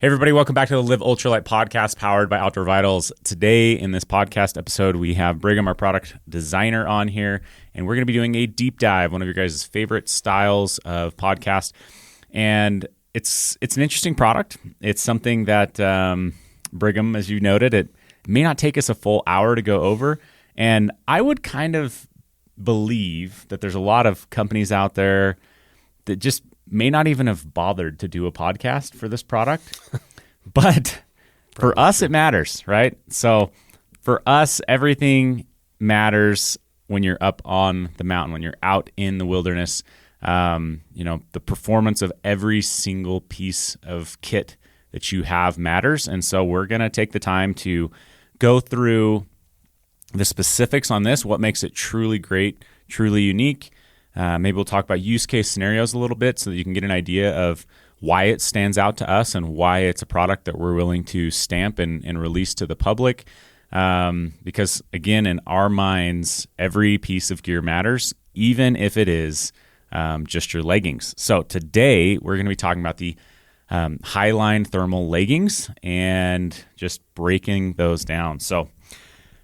Hey everybody, welcome back to the Live Ultralight podcast powered by Outdoor Vitals. Today in this podcast episode, we have Brigham, our product designer, on here, and we're going to be doing a deep dive, one of your guys' favorite styles of podcast. And it's an interesting product. It's something that Brigham, as you noted, it may not take us a full hour to go over. And I would kind of believe that there's a lot of companies out there that just may not even have bothered to do a podcast for this product, but for us, it matters, right? So for us, everything matters when you're up on the mountain, when you're out in the wilderness. The performance of every single piece of kit that you have matters. And so we're going to take the time to go through the specifics on this, what makes it truly great, truly unique. Maybe we'll talk about use case scenarios a little bit so that you can get an idea of why it stands out to us and why it's a product that we're willing to stamp and release to the public. Because, again, in our minds, every piece of gear matters, even if it is just your leggings. So today, we're going to be talking about the Highline Thermal Leggings and just breaking those down. So,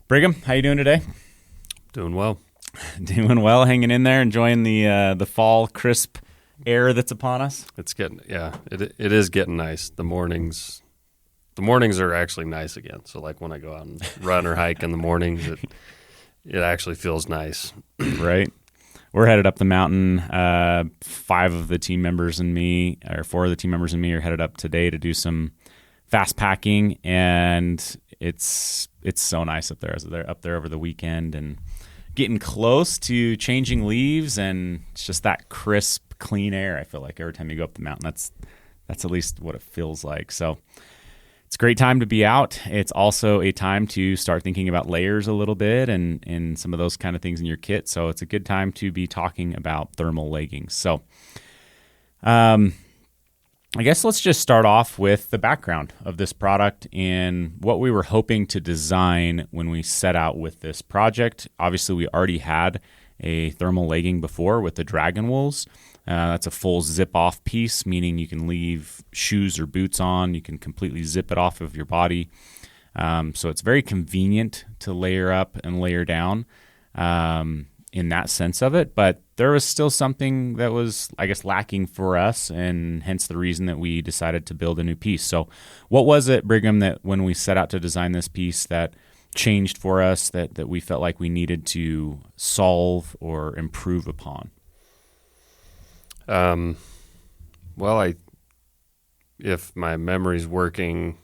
Brigham, how you doing today? Doing well. Doing well, hanging in there, enjoying the fall crisp air that's upon us. It's getting it is getting nice. The mornings are actually nice again. So like when I go out and run or hike in the mornings, it actually feels nice. Right. We're headed up the mountain. 4 of the team members and me are headed up today to do some fast packing, and it's so nice up there. As they're up there over the weekend and getting close to changing leaves, and it's just that crisp, clean air. I feel like every time you go up the mountain, that's at least what it feels like. So it's a great time to be out. It's also a time to start thinking about layers a little bit and some of those kind of things in your kit. So it's a good time to be talking about thermal leggings. So I guess let's just start off with the background of this product and what we were hoping to design when we set out with this project. Obviously, we already had a thermal legging before with the Dragon Wools. That's a full zip-off piece, meaning you can leave shoes or boots on. You can completely zip it off of your body. So it's very convenient to layer up and layer down in that sense of it. But there was still something that was, I guess, lacking for us, and hence the reason that we decided to build a new piece. So what was it, Brigham, that when we set out to design this piece that changed for us, that we felt like we needed to solve or improve upon? If my memory's working,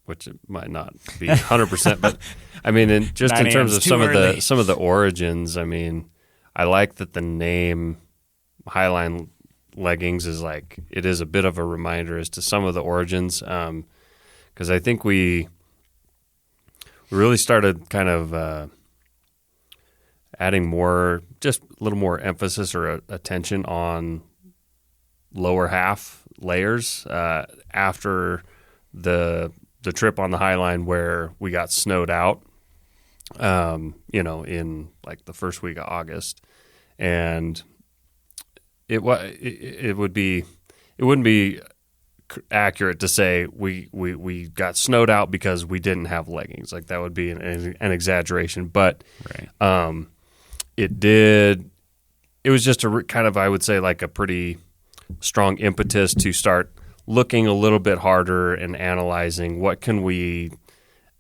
which it might not be 100%, but I mean, in terms of some of the origins, I mean, I like that the name Highline Leggings is it is a bit of a reminder as to some of the origins, because I think we really started kind of adding just a little more emphasis or attention on lower half layers after the trip on the Highline where we got snowed out, in the first week of August, and it wouldn't be accurate to say we got snowed out because we didn't have leggings. Like that would be an exaggeration, but right. It was just a kind of, I would say, like a pretty strong impetus to start looking a little bit harder and analyzing what can we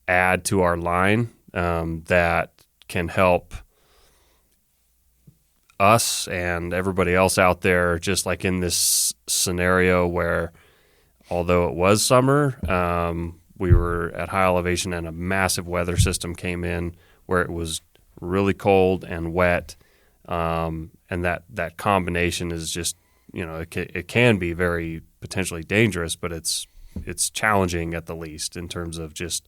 add to our line that can help us and everybody else out there, just like in this scenario where, although it was summer, we were at high elevation and a massive weather system came in where it was really cold and wet, and that combination is just, it can be very potentially dangerous, but it's challenging at the least in terms of just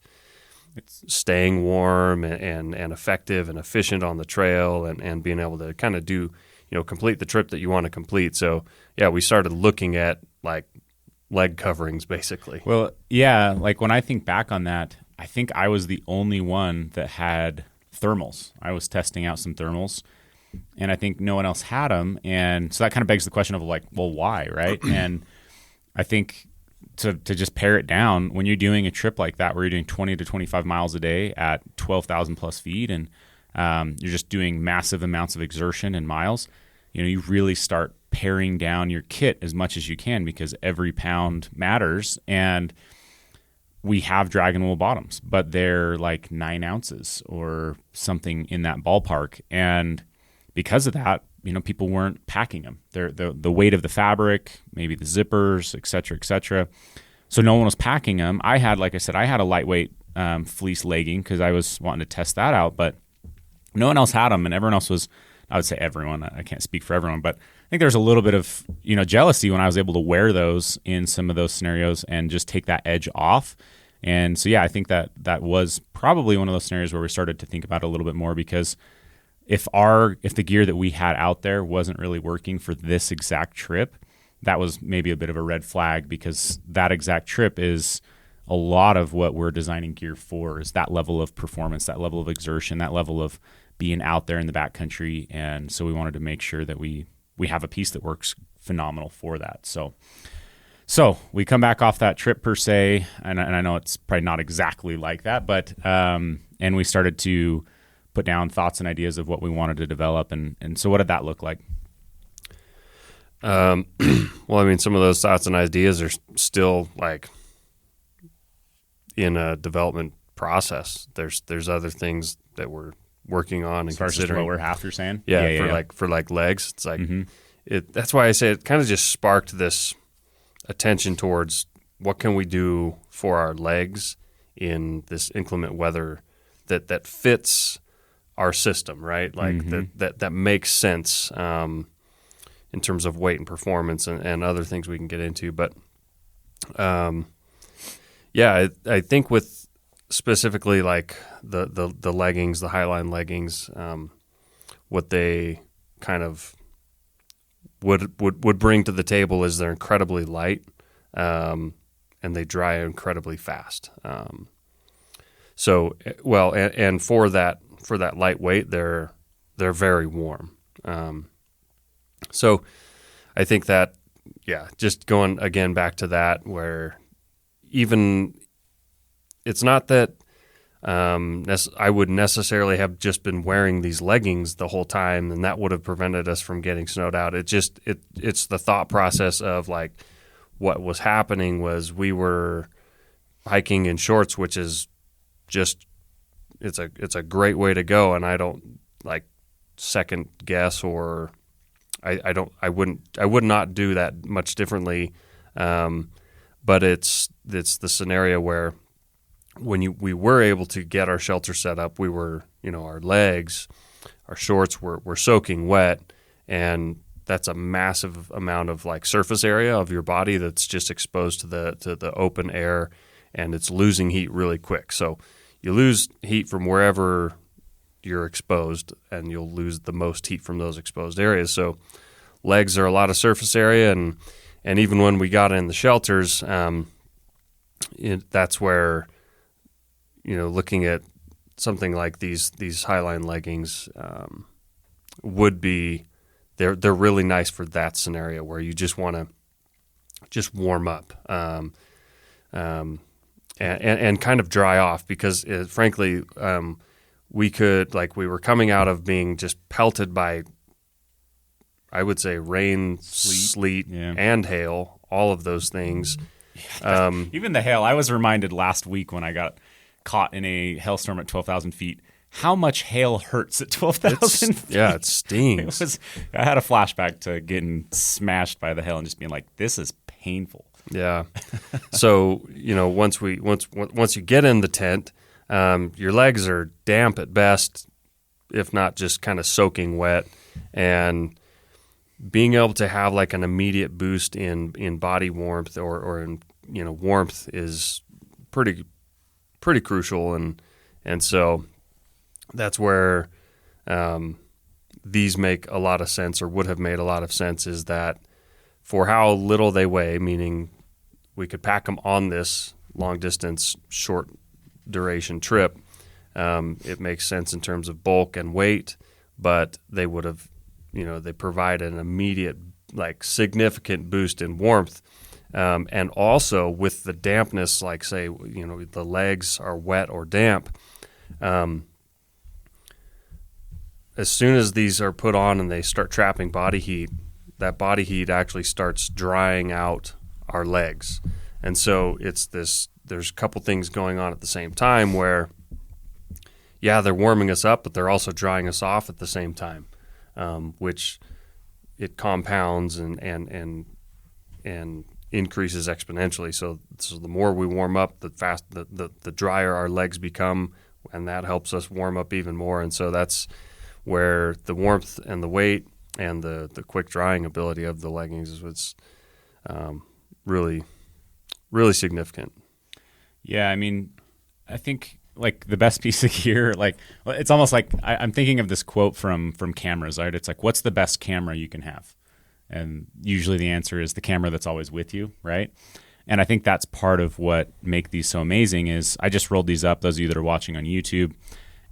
staying warm and effective and efficient on the trail and being able to kind of do, complete the trip that you want to complete. So yeah, we started looking at leg coverings basically. Well, yeah, when I think back on that, I think I was the only one that had thermals. I was testing out some thermals, and I think no one else had them. And so that kind of begs the question of well, why, right? And I think to just pare it down, when you're doing a trip like that where you're doing 20 to 25 miles a day at 12,000 plus feet and you're just doing massive amounts of exertion and miles, you really start paring down your kit as much as you can because every pound matters. And we have dragon wool bottoms, but they're like 9 ounces or something in that ballpark. And because of that, people weren't packing them. They're the weight of the fabric, maybe the zippers, et cetera, et cetera. So no one was packing them. I had a lightweight fleece legging because I was wanting to test that out, but no one else had them, and everyone else was, I would say everyone, I can't speak for everyone, but I think there's a little bit of, jealousy when I was able to wear those in some of those scenarios and just take that edge off. And so, yeah, I think that was probably one of those scenarios where we started to think about it a little bit more, because if the gear that we had out there wasn't really working for this exact trip, that was maybe a bit of a red flag, because that exact trip is a lot of what we're designing gear for, is that level of performance, that level of exertion, that level of being out there in the backcountry. And so we wanted to make sure that we have a piece that works phenomenal for that. So we come back off that trip per se, and I know it's probably not exactly like that, but and we started to put down thoughts and ideas of what we wanted to develop. And so what did that look like? Well, some of those thoughts and ideas are still like in a development process. There's other things that we're working on and as far considering. As lower half, you're saying? For legs. It's like, that's why I say it kind of just sparked this attention towards what can we do for our legs in this inclement weather that fits our system, right? Like that makes sense in terms of weight and performance and other things we can get into. But I think with specifically like the leggings, the Highline leggings, what they kind of would bring to the table is they're incredibly light, and they dry incredibly fast. And for that lightweight, they're very warm. So I think that, just going again back to that, where even it's not that I would necessarily have just been wearing these leggings the whole time, and that would have prevented us from getting snowed out. It's the thought process of like what was happening was we were hiking in shorts, which is just it's a great way to go, and I don't like second guess, or I would not do that much differently. But it's the scenario where when we were able to get our shelter set up, we were, our legs, our shorts were soaking wet, and that's a massive amount of like surface area of your body that's just exposed to the open air, and it's losing heat really quick. So you lose heat from wherever you're exposed, and you'll lose the most heat from those exposed areas. So legs are a lot of surface area, and even when we got in the shelters, that's where, looking at something like these Highline leggings would be, they're really nice for that scenario where you just want to just warm up and kind of dry off, because frankly, we were coming out of being just pelted by, I would say, rain, sleet and hail, all of those things. Even the hail. I was reminded last week when I got caught in a hailstorm at 12,000 feet, how much hail hurts at 12,000 feet. Yeah, it stings. I had a flashback to getting smashed by the hail and just being like, this is painful. Yeah. So, once you get in the tent, your legs are damp at best, if not just kind of soaking wet, and being able to have like an immediate boost in body warmth or in warmth is pretty crucial, and so that's where these make a lot of sense, or would have made a lot of sense, is that for how little they weigh, meaning we could pack them on this long distance, short duration trip, it makes sense in terms of bulk and weight, but they would have, they provide an immediate, like, significant boost in warmth And also with the dampness, like say, the legs are wet or damp, as soon as these are put on and they start trapping body heat, that body heat actually starts drying out our legs. And so there's a couple things going on at the same time where, they're warming us up, but they're also drying us off at the same time, which it compounds and increases exponentially. So the more we warm up, the drier our legs become, and that helps us warm up even more. And so that's where the warmth and the weight and the quick drying ability of the leggings is what's really, really significant. Yeah, I mean, I think like the best piece of gear, like it's almost like I'm thinking of this quote from cameras, right? It's like, what's the best camera you can have? And usually the answer is the camera that's always with you, right? And I think that's part of what make these so amazing is I just rolled these up, those of you that are watching on YouTube,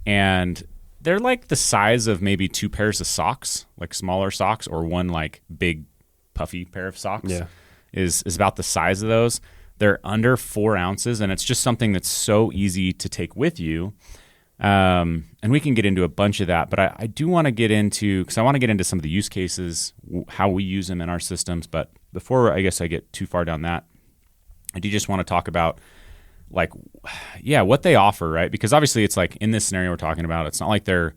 and they're like the size of maybe 2 pairs of socks, like smaller socks, or one like big puffy pair of socks is about the size of those. They're under 4 ounces, and it's just something that's so easy to take with you. And we can get into a bunch of that, but I do want to get into, because I want to get into some of the use cases, how we use them in our systems. But before I guess I get too far down that, I do just want to talk about what they offer, right? Because obviously it's like in this scenario we're talking about, it's not like they're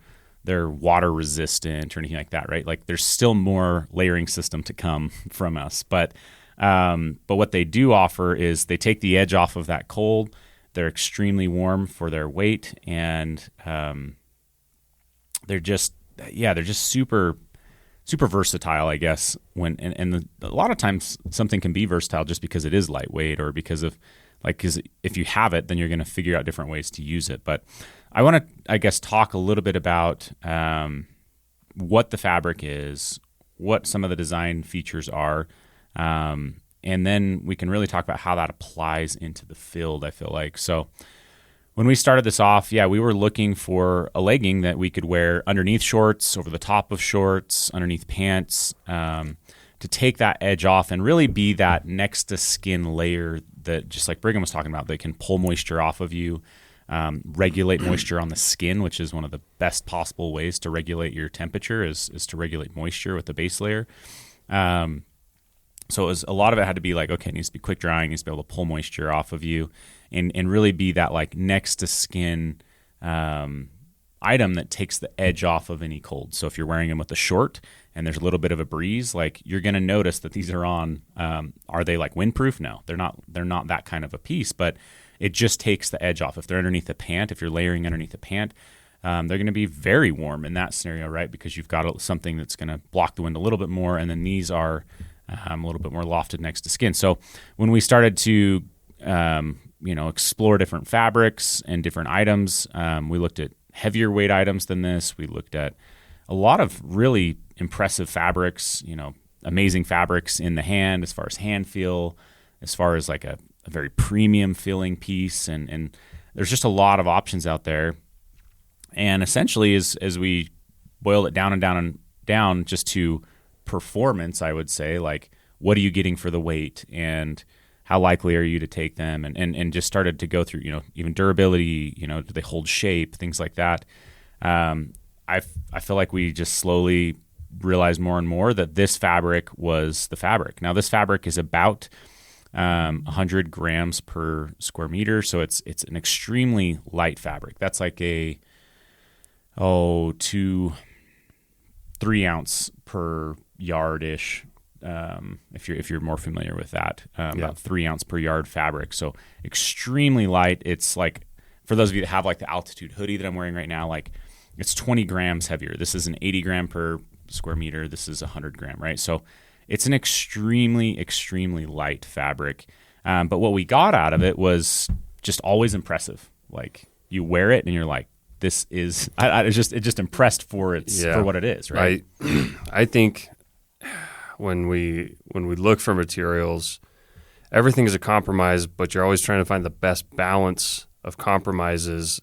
water resistant or anything like that, right? Like there's still more layering system to come from us. But what they do offer is they take the edge off of that cold. They're extremely warm for their weight, and they're just super versatile, I guess. A lot of times something can be versatile just because it is lightweight, or because if you have it, then you're going to figure out different ways to use it. But I want to, I guess, talk a little bit about what the fabric is, what some of the design features are, and then we can really talk about how that applies into the field, I feel like. So when we started this off, we were looking for a legging that we could wear underneath shorts, over the top of shorts, underneath pants, to take that edge off and really be that next to skin layer that, just like Brigham was talking about, that can pull moisture off of you, regulate moisture on the skin, which is one of the best possible ways to regulate your temperature is to regulate moisture with the base layer. So a lot of it had to be like, okay, it needs to be quick drying, it needs to be able to pull moisture off of you, and really be that like next to skin item that takes the edge off of any cold. So if you're wearing them with a short and there's a little bit of a breeze, like you're going to notice that these are on. Are they like windproof? No, they're not. They're not that kind of a piece, but it just takes the edge off. If they're underneath the pant, if you're layering underneath the pant, they're going to be very warm in that scenario, right? Because you've got something that's going to block the wind a little bit more, and then these are a little bit more lofted next to skin. So when we started to explore different fabrics and different items, we looked at heavier weight items than this. We looked at a lot of really impressive fabrics, amazing fabrics in the hand, as far as hand feel, as far as like a very premium feeling piece. And there's just a lot of options out there. And essentially, as we boiled it down and down and down just to performance, I would say, like, what are you getting for the weight, and how likely are you to take them, and just started to go through, even durability, do they hold shape, things like that. I feel like we just slowly realized more and more that this fabric was the fabric. Now, this fabric is about 100 grams per square meter, so it's an extremely light fabric. That's like a 2-3 ounce per yard-ish, if you're more familiar with that, about 3 ounce per yard fabric. So extremely light. It's like, for those of you that have like the altitude hoodie that I'm wearing right now, like it's 20 grams heavier. This is an 80 gram per square meter. This is 100 gram, right? So it's an extremely, extremely light fabric. But what we got out of it was just always impressive. Like you wear it and you're like, this is, it just impressed for what it is, right? I think when we look for materials, everything is a compromise, but you're always trying to find the best balance of compromises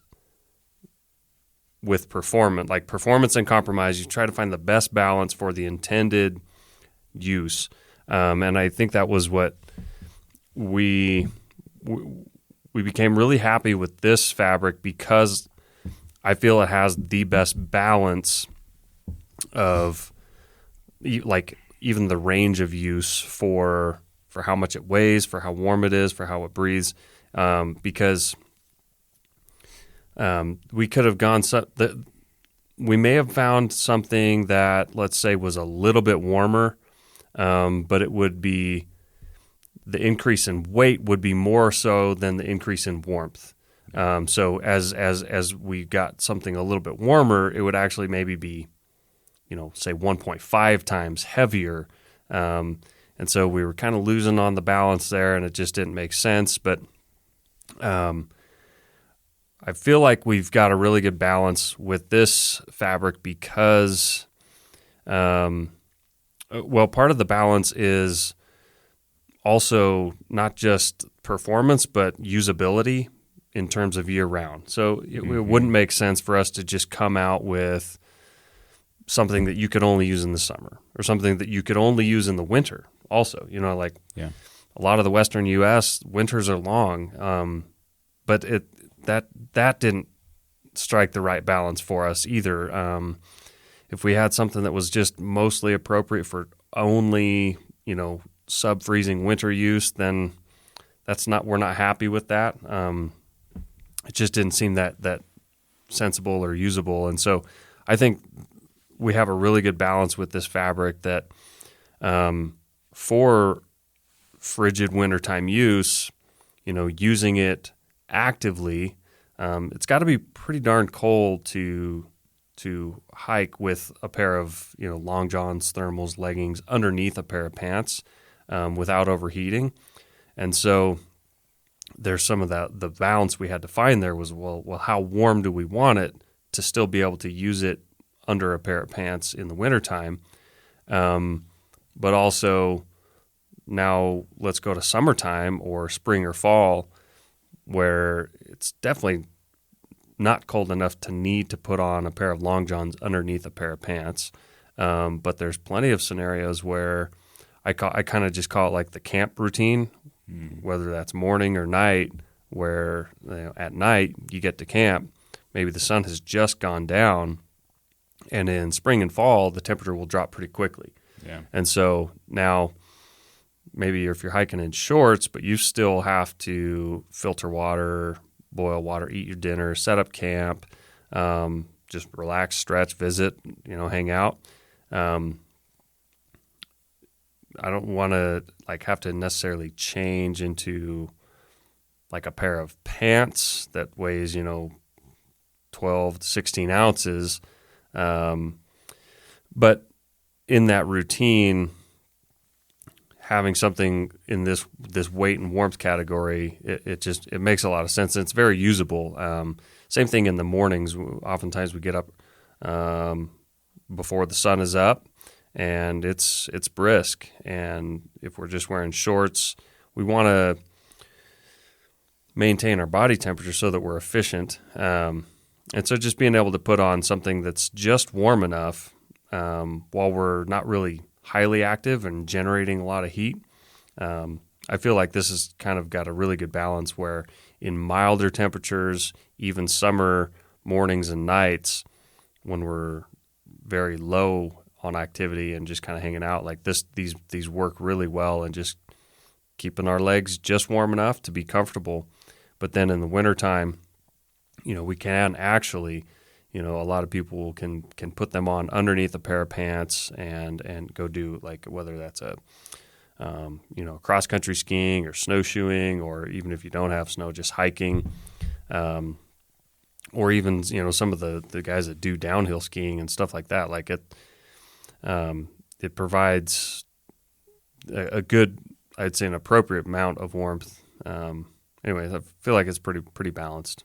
with performance. Like performance and compromise, you try to find the best balance for the intended use. And I think that was what we became really happy with this fabric because I feel it has the best balance of like even the range of use for how much it weighs, for how warm it is, for how it breathes. Because we could have gone we may have found something that, let's say, was a little bit warmer, but it would be the increase in weight would be more so than the increase in warmth. So as we got something a little bit warmer, it would actually maybe be, say 1.5 times heavier. And so we were kind of losing on the balance there, and it just didn't make sense. But I feel like we've got a really good balance with this fabric because, part of the balance is also not just performance, but usability in terms of year-round. So it wouldn't make sense for us to just come out with something that you could only use in the summer or something that you could only use in the winter also. A lot of the Western U.S., winters are long, but that didn't strike the right balance for us either. If we had something that was just mostly appropriate for only, sub-freezing winter use, then we're not happy with that. It just didn't seem that sensible or usable. And so I think we have a really good balance with this fabric that for frigid wintertime use, using it actively, it's got to be pretty darn cold to hike with a pair of long johns, thermals, leggings underneath a pair of pants without overheating. And so there's some of the balance we had to find there was, well, how warm do we want it to still be able to use it under a pair of pants in the wintertime? But also now let's go to summertime or spring or fall where it's definitely not cold enough to need to put on a pair of long johns underneath a pair of pants. But there's plenty of scenarios where I kind of just call it like the camp routine, whether that's morning or night, where at night you get to camp, maybe the sun has just gone down, and in spring and fall the temperature will drop pretty quickly. Yeah. And so now maybe if you're hiking in shorts, but you still have to filter water, boil water, eat your dinner, set up camp, just relax, stretch, visit, hang out. I don't want to have to necessarily change into like a pair of pants that weighs 12 to 16 ounces, but in that routine, having something in this weight and warmth category, it makes a lot of sense. And it's very usable. Same thing in the mornings. Oftentimes we get up before the sun is up, and it's brisk. And if we're just wearing shorts, we want to maintain our body temperature so that we're efficient. And so just being able to put on something that's just warm enough while we're not really highly active and generating a lot of heat, I feel like this has kind of got a really good balance where in milder temperatures, even summer mornings and nights, when we're very low on activity and just kind of hanging out like this, these work really well and just keeping our legs just warm enough to be comfortable. But then in the wintertime, we can actually, a lot of people can put them on underneath a pair of pants and go do whether that's a cross country skiing or snowshoeing, or even if you don't have snow, just hiking, or even some of the guys that do downhill skiing and stuff like that. It provides a good, I'd say, an appropriate amount of warmth. Anyway, I feel like it's pretty balanced.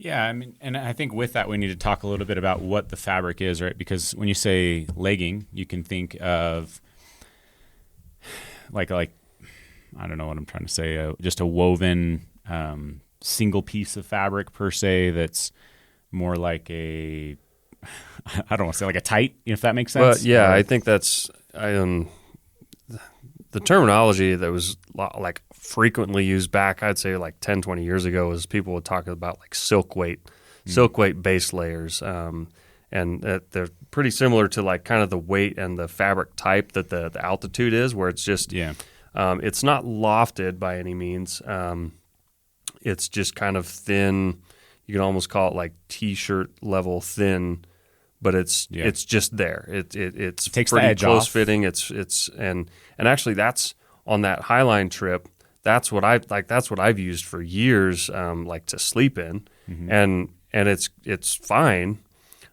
Yeah, I mean, and I think with that we need to talk a little bit about what the fabric is, right? Because when you say legging, you can think of like I don't know what I'm trying to say, just a woven single piece of fabric per se that's more like I don't want to say like a tight, if that makes sense. Well, yeah, I think that's the the terminology that was like frequently used back, I'd say like 10, 20 years ago, was people would talk about like silk weight base layers. And they're pretty similar to like kind of the weight and the fabric type that the altitude is, where it's just, it's not lofted by any means. It's just kind of thin. You can almost call it like t-shirt level thin, but it's just there. It takes pretty the edge close off. fitting. And actually that's on that Highline trip. That's what I've used for years, like to sleep in, and it's fine.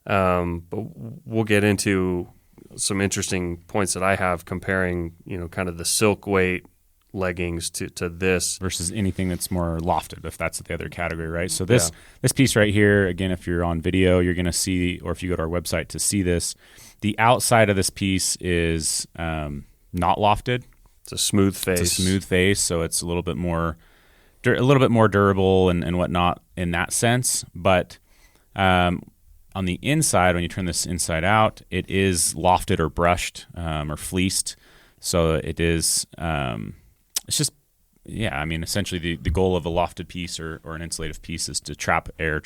But we'll get into some interesting points that I have comparing, kind of the silk weight leggings to this versus anything that's more lofted, if that's the other category, right? So this piece right here, again, if you're on video, you're going to see, or if you go to our website to see this, the outside of this piece is not lofted. It's a smooth face. So it's a little bit more durable and whatnot in that sense. But on the inside, when you turn this inside out, it is lofted or brushed or fleeced. So it is, it's just, essentially the goal of a lofted piece or an insulative piece is to trap air,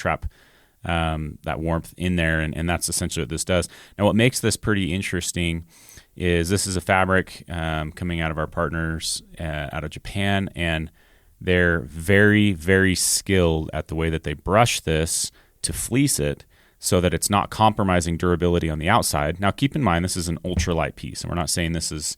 that warmth in there. And that's essentially what this does. Now, what makes this pretty interesting is this is a fabric coming out of our partners out of Japan, and they're very, very skilled at the way that they brush this to fleece it, so that it's not compromising durability on the outside. Now, keep in mind, this is an ultralight piece, and we're not saying this is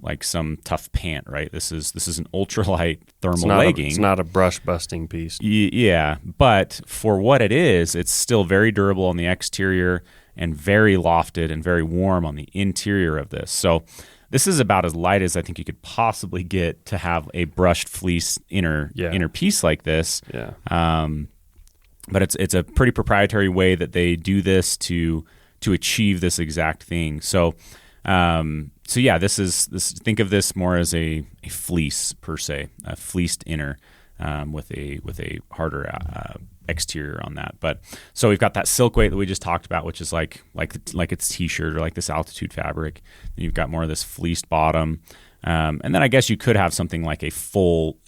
like some tough pant, right? This is an ultralight thermal legging. It's not a brush busting piece. Yeah, but for what it is, it's still very durable on the exterior and very lofted and very warm on the interior of this. So this is about as light as I think you could possibly get to have a brushed fleece inner piece like this. Yeah. But it's a pretty proprietary way that they do this to achieve this exact thing. So this is think of this more as a fleece per se, a fleeced inner with a harder exterior on that. But so we've got that silk weight that we just talked about, which is like it's t-shirt or like this altitude fabric. Then you've got more of this fleeced bottom, and then I guess you could have something like a full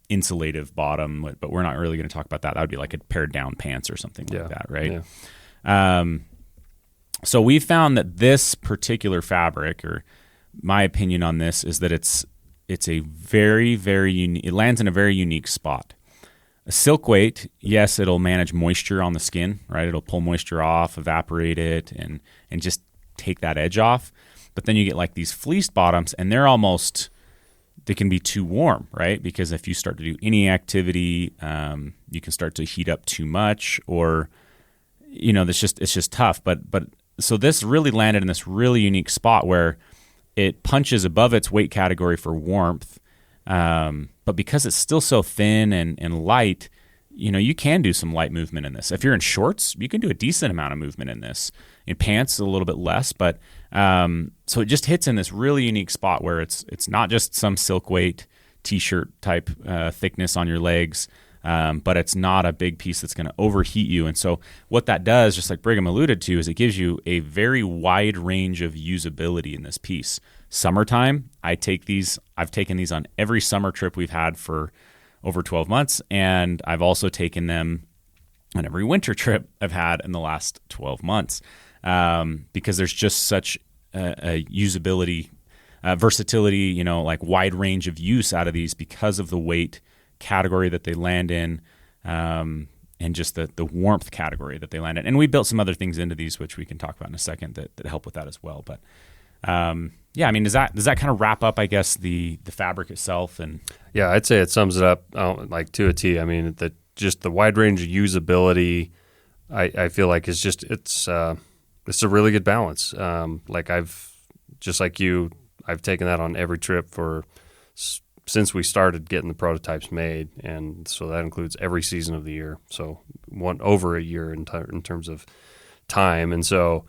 insulative bottom, but we're not really going to talk about that. That would be like a pared down pants or something like that, right? Yeah. So we found that this particular fabric, or my opinion on this, is that it's a very, very unique. It lands in a very unique spot. A silk weight, yes, it'll manage moisture on the skin, right? It'll pull moisture off, evaporate it, and just take that edge off. But then you get like these fleeced bottoms, and they can be too warm, right? Because if you start to do any activity, you can start to heat up too much, or it's just tough. But so this really landed in this really unique spot where it punches above its weight category for warmth, but because it's still so thin and light, you can do some light movement in this. If you're in shorts, you can do a decent amount of movement in this. In pants, a little bit less, but so it just hits in this really unique spot where it's not just some silk weight t-shirt type thickness on your legs, but it's not a big piece that's going to overheat you. And so what that does, just like Brigham alluded to, is it gives you a very wide range of usability in this piece. Summertime, I've taken these on every summer trip we've had for over 12 months, and I've also taken them on every winter trip I've had in the last 12 months. Because there's just such a usability, versatility, like wide range of use out of these because of the weight category that they land in, and just the warmth category that they land in. And we built some other things into these, which we can talk about in a second, that help with that as well. But does that kind of wrap up, I guess, the fabric itself? And yeah, I'd say it sums it up like to a T. I mean, just the wide range of usability, I feel like it's a really good balance. I've taken that on every trip since we started getting the prototypes made, and so that includes every season of the year. So over a year in terms of time, and so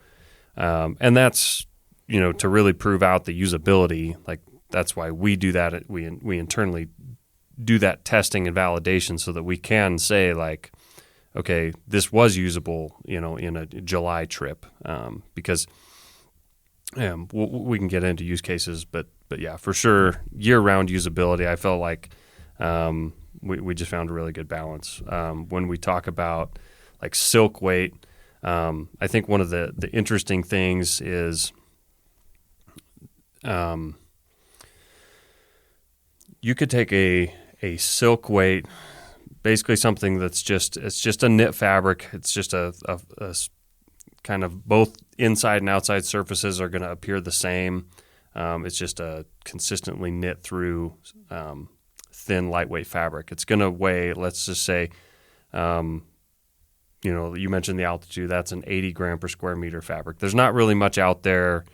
and that's to really prove out the usability. Like that's why we do that. We internally do that testing and validation so that we can say like, okay, this was usable, in a July trip, because we can get into use cases, but yeah, for sure, year-round usability, I felt like we just found a really good balance. When we talk about like silk weight, I think one of the interesting things is you could take a silk weight, basically something it's just a knit fabric. It's just a kind of both inside and outside surfaces are going to appear the same. It's just a consistently knit through thin, lightweight fabric. It's going to weigh, let's just say, you mentioned the altitude. That's an 80 gram per square meter fabric. There's not really much out there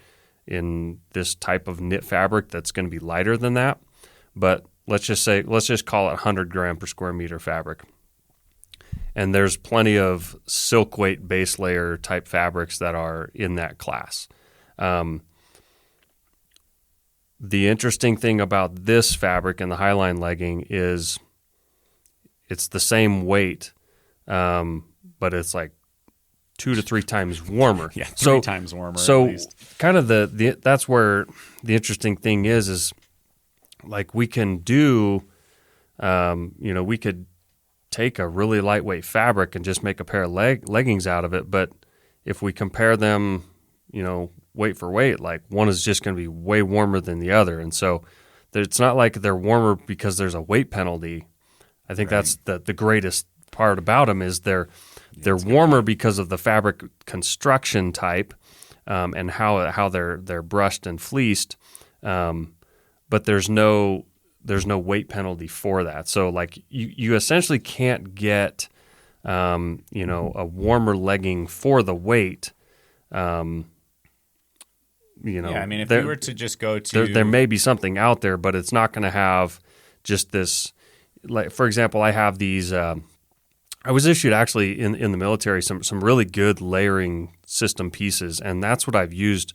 in this type of knit fabric that's going to be lighter than that. But let's just call it 100 gram per square meter fabric. And there's plenty of silk weight base layer type fabrics that are in that class. The interesting thing about this fabric and the Highline legging is it's the same weight, but it's like 2 to 3 times warmer. Yeah, 3 times warmer. So at least. kind of that's where the interesting thing is like we can do, we could take a really lightweight fabric and just make a pair of leggings out of it. But if we compare them, weight for weight, like one is just going to be way warmer than the other. And so it's not like they're warmer because there's a weight penalty. I think that's the greatest part about them is they're warmer because of the fabric construction type and how they're brushed and fleeced. But there's no weight penalty for that. So like you essentially can't get a warmer legging for the weight. Yeah, I mean, if you were to just go to there may be something out there, but it's not going to have just this. Like for example, I have these. I was issued actually in the military some really good layering system pieces, and that's what I've used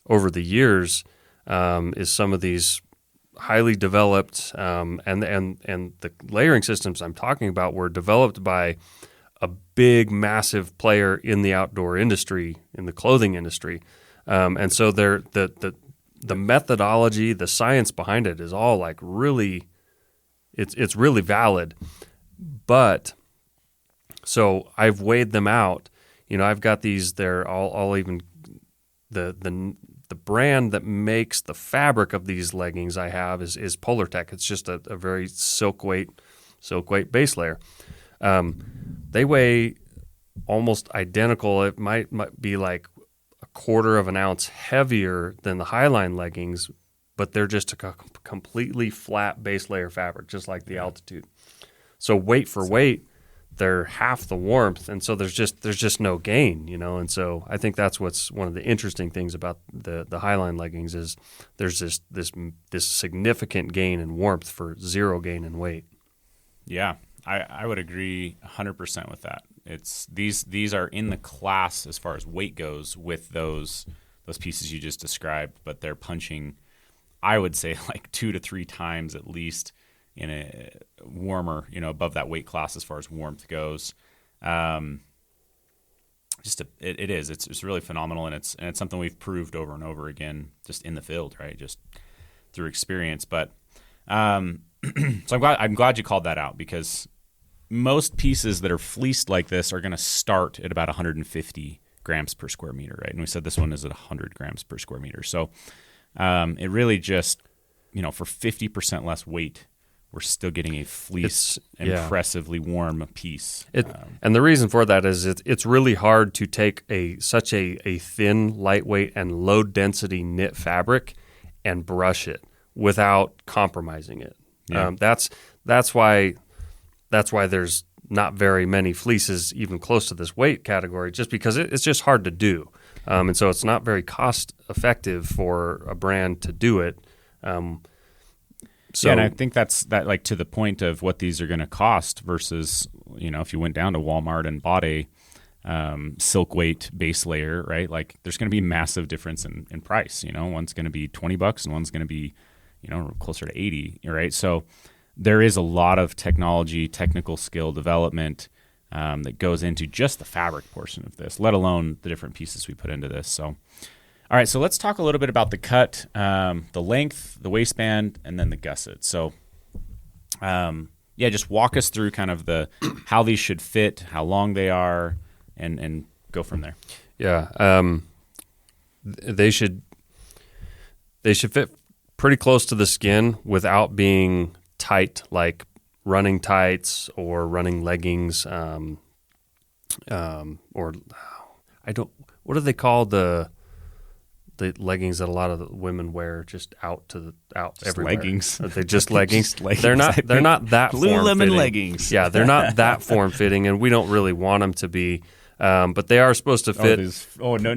over the years. Is some of these highly developed, and the layering systems I'm talking about were developed by a big, massive player in the outdoor industry, in the clothing industry, and so the methodology, the science behind it is all like really, it's really valid, but so I've weighed them out. I've got these. They're all even the brand that makes the fabric of these leggings I have is Polartec. It's just a very silk weight base layer. They weigh almost identical. It might be like a quarter of an ounce heavier than the Highline leggings, but they're just a completely flat base layer fabric, just like the altitude. So weight for weight, they're half the warmth, and so there's just no gain, And so I think that's what's one of the interesting things about the Highline leggings is there's this significant gain in warmth for zero gain in weight. Yeah, I would agree 100% with that. It's these are in the class as far as weight goes with those pieces you just described, but they're punching, I would say, like 2 to 3 times at least in a warmer, above that weight class as far as warmth goes. It's really phenomenal, and it's something we've proved over and over again just in the field, right? Just through experience. But so I'm glad you called that out, because most pieces that are fleeced like this are going to start at about 150 grams per square meter, right? And we said this one is at 100 grams per square meter. So it really just, for 50% less weight, we're still getting a fleece, impressively warm piece. And the reason for that is it's really hard to take such a thin, lightweight, and low density knit fabric and brush it without compromising it. Yeah. That's why there's not very many fleeces even close to this weight category, just because it's just hard to do. And so it's not very cost effective for a brand to do it. And I think that's like to the point of what these are going to cost versus, if you went down to Walmart and bought a silk weight base layer, right? Like there's going to be a massive difference in price. One's going to be $20 and one's going to be, closer to 80, right? So there is a lot of technical skill development that goes into just the fabric portion of this, let alone the different pieces we put into this. So All right, so let's talk a little bit about the cut, the length, the waistband, and then the gusset. So, just walk us through kind of how these should fit, how long they are, and go from there. Yeah, they should fit pretty close to the skin without being tight, like running tights or running leggings, or I don't. What do they call the leggings that a lot of the women wear just out everywhere? Leggings. Are they just leggings? Just leggings. They're not that Lululemon leggings. Yeah, they're not that form fitting, and we don't really want them to be. But they are supposed to fit. No,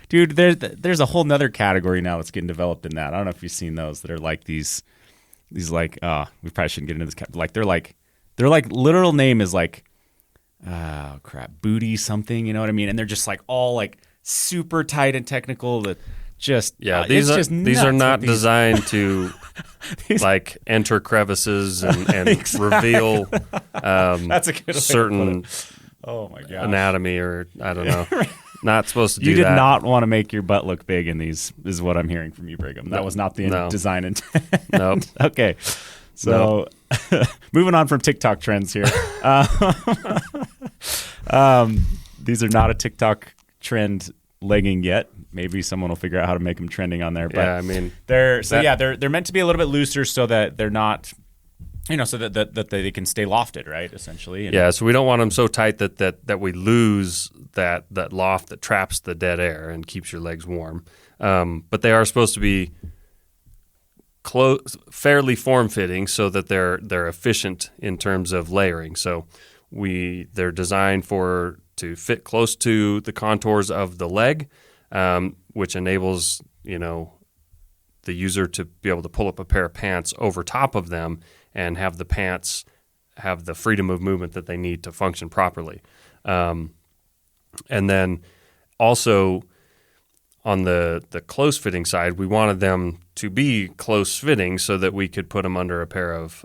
dude. There's a whole nother category now that's getting developed in that. I don't know if you've seen those that are like these like we probably shouldn't get into this. Like they're like literal name is like booty something. You know what I mean? And they're just like all like super tight and technical. That just these are not designed to like enter crevices and exactly. Reveal that's a good certain. Oh my god! Anatomy, or I don't know. Not supposed to do that. You did not want to make your butt look big in these, is what I'm hearing from you, Brigham. That was not the design intent. Nope. Okay. So moving on from TikTok trends here. These are not a TikTok trend legging yet. Maybe someone will figure out how to make them trending on there. But yeah, I mean, they're meant to be a little bit looser so that they're not. So that they can stay lofted, right? Essentially. Yeah. So we don't want them so tight that we lose that loft that traps the dead air and keeps your legs warm. But they are supposed to be fairly form fitting so that they're efficient in terms of layering. So they're designed to fit close to the contours of the leg, which enables the user to be able to pull up a pair of pants over top of them and have the pants have the freedom of movement that they need to function properly. And then also on the close-fitting side, we wanted them to be close-fitting so that we could put them under a pair of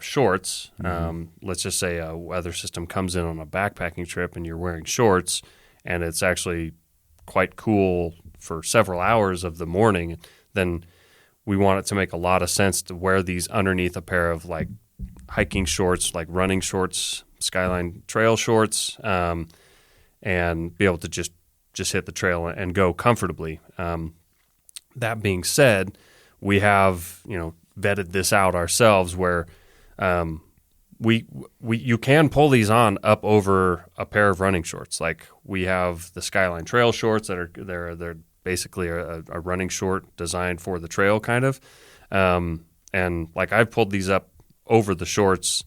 shorts. Mm-hmm. Let's just say a weather system comes in on a backpacking trip and you're wearing shorts, and it's actually quite cool for several hours of the morning, then we want it to make a lot of sense to wear these underneath a pair of like hiking shorts, like running shorts, Skyline trail shorts, and be able to just hit the trail and go comfortably. That being said, we have vetted this out ourselves where you can pull these on up over a pair of running shorts. Like we have the Skyline trail shorts that are they're basically a running short designed for the trail kind of. And like I've pulled these up over the shorts,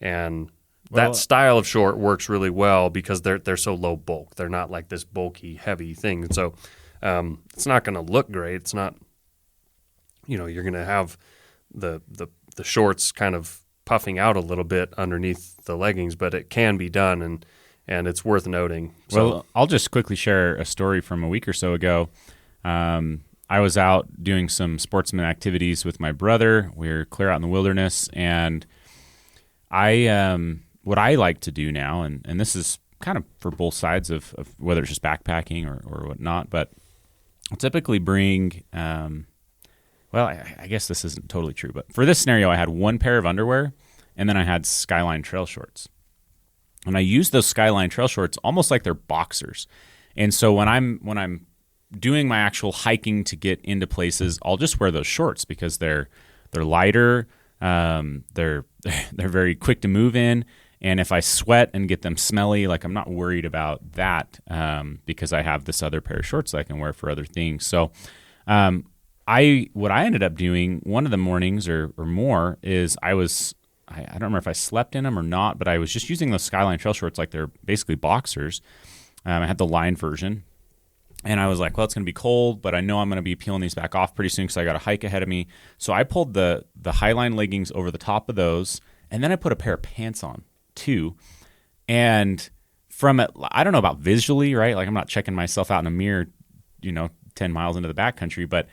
and that style of short works really well because they're so low bulk. They're not like this bulky, heavy thing. And so it's not going to look great. It's not, you're going to have the shorts kind of puffing out a little bit underneath the leggings, but it can be done, and it's worth noting. Well, I'll just quickly share a story from a week or so ago. I was out doing some sportsman activities with my brother. We were clear out in the wilderness, and what I like to do now, and this is kind of for both sides of whether it's just backpacking or whatnot, but I'll typically bring, I guess this isn't totally true, but for this scenario, I had one pair of underwear, and then I had Skyline trail shorts. And I use those Skyline trail shorts almost like they're boxers. And so when I'm doing my actual hiking to get into places, I'll just wear those shorts because they're lighter, they're very quick to move in, and if I sweat and get them smelly, like I'm not worried about that because I have this other pair of shorts that I can wear for other things. So what I ended up doing one of the mornings or more is I don't remember if I slept in them or not, but I was just using those Skyline trail shorts like they're basically boxers. I had the line version, and I was like, well, it's going to be cold, but I know I'm going to be peeling these back off pretty soon because I got a hike ahead of me. So I pulled the Highline leggings over the top of those, and then I put a pair of pants on too. And from it, I don't know about visually, right? Like I'm not checking myself out in a mirror, 10 miles into the backcountry, but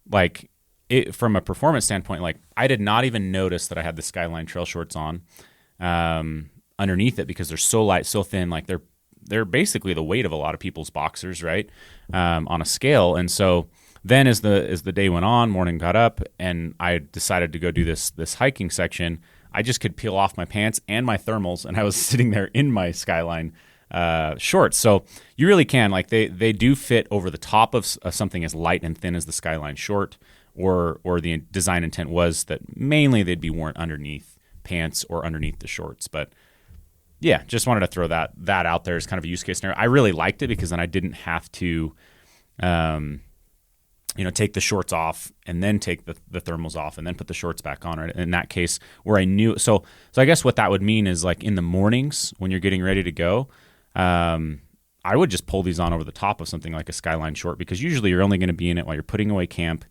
like from a performance standpoint, like I did not even notice that I had the Skyline trail shorts on underneath it because they're so light, so thin. Like they're basically the weight of a lot of people's boxers, right, on a scale. And so then as the day went on, morning got up, and I decided to go do this hiking section, I just could peel off my pants and my thermals, and I was sitting there in my Skyline shorts. So you really can, like, they do fit over the top of something as light and thin as the Skyline short, or the design intent was that mainly they'd be worn underneath pants or underneath the shorts. But yeah, just wanted to throw that out there as kind of a use case scenario. I really liked it because then I didn't have to take the shorts off and then take the thermals off and then put the shorts back on. Right? In that case, where I knew, so I guess what that would mean is, like, in the mornings when you're getting ready to go, I would just pull these on over the top of something like a Skyline short, because usually you're only going to be in it while you're putting away camp,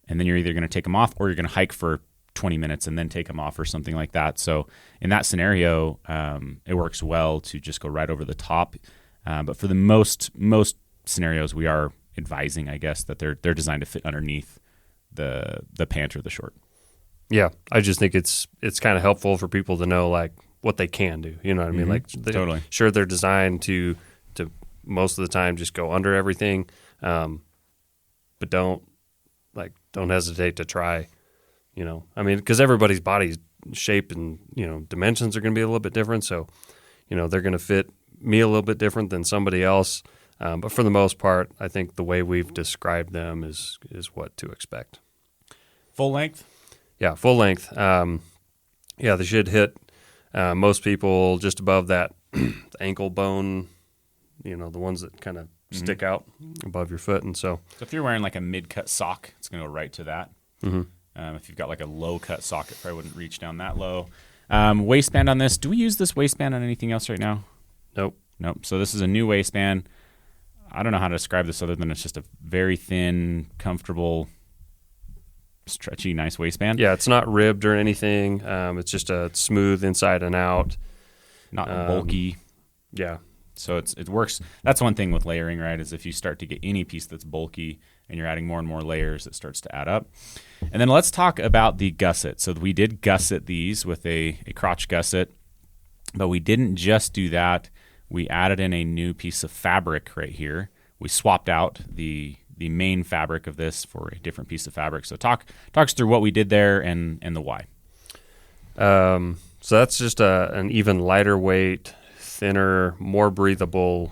and then you're either going to take them off or you're going to hike for 20 minutes and then take them off or something like that. So in that scenario, it works well to just go right over the top. But for the most scenarios, we are advising, I guess, that they're designed to fit underneath the pant or the short. Yeah, I just think it's kind of helpful for people to know, like, what they can do. You know what I mean? Like, Totally. Sure, they're designed to most of the time just go under everything, but don't hesitate to try. You know, I mean, because everybody's body shape and dimensions are going to be a little bit different, so they're going to fit me a little bit different than somebody else. But for the most part, I think the way we've described them is what to expect. Full length? Yeah, full length. They should hit most people just above that ankle bone, the ones that kind of stick out above your foot. And so if you're wearing like a mid-cut sock, it's going to go right to that. Mm-hmm. If you've got like a low-cut sock, it probably wouldn't reach down that low. Waistband on this. Do we use this waistband on anything else right now? Nope. So this is a new waistband. I don't know how to describe this other than it's just a very thin, comfortable, stretchy, nice waistband. Yeah, it's not ribbed or anything. It's just a smooth inside and out. Not bulky. Yeah. So it works. That's one thing with layering, right, is if you start to get any piece that's bulky and you're adding more and more layers, it starts to add up. And then let's talk about the gusset. So we did gusset these with a crotch gusset, but we didn't just do that. We added in a new piece of fabric right here. We swapped out the main fabric of this for a different piece of fabric. So talk us through what we did there and the why. So that's just an even lighter weight, thinner, more breathable.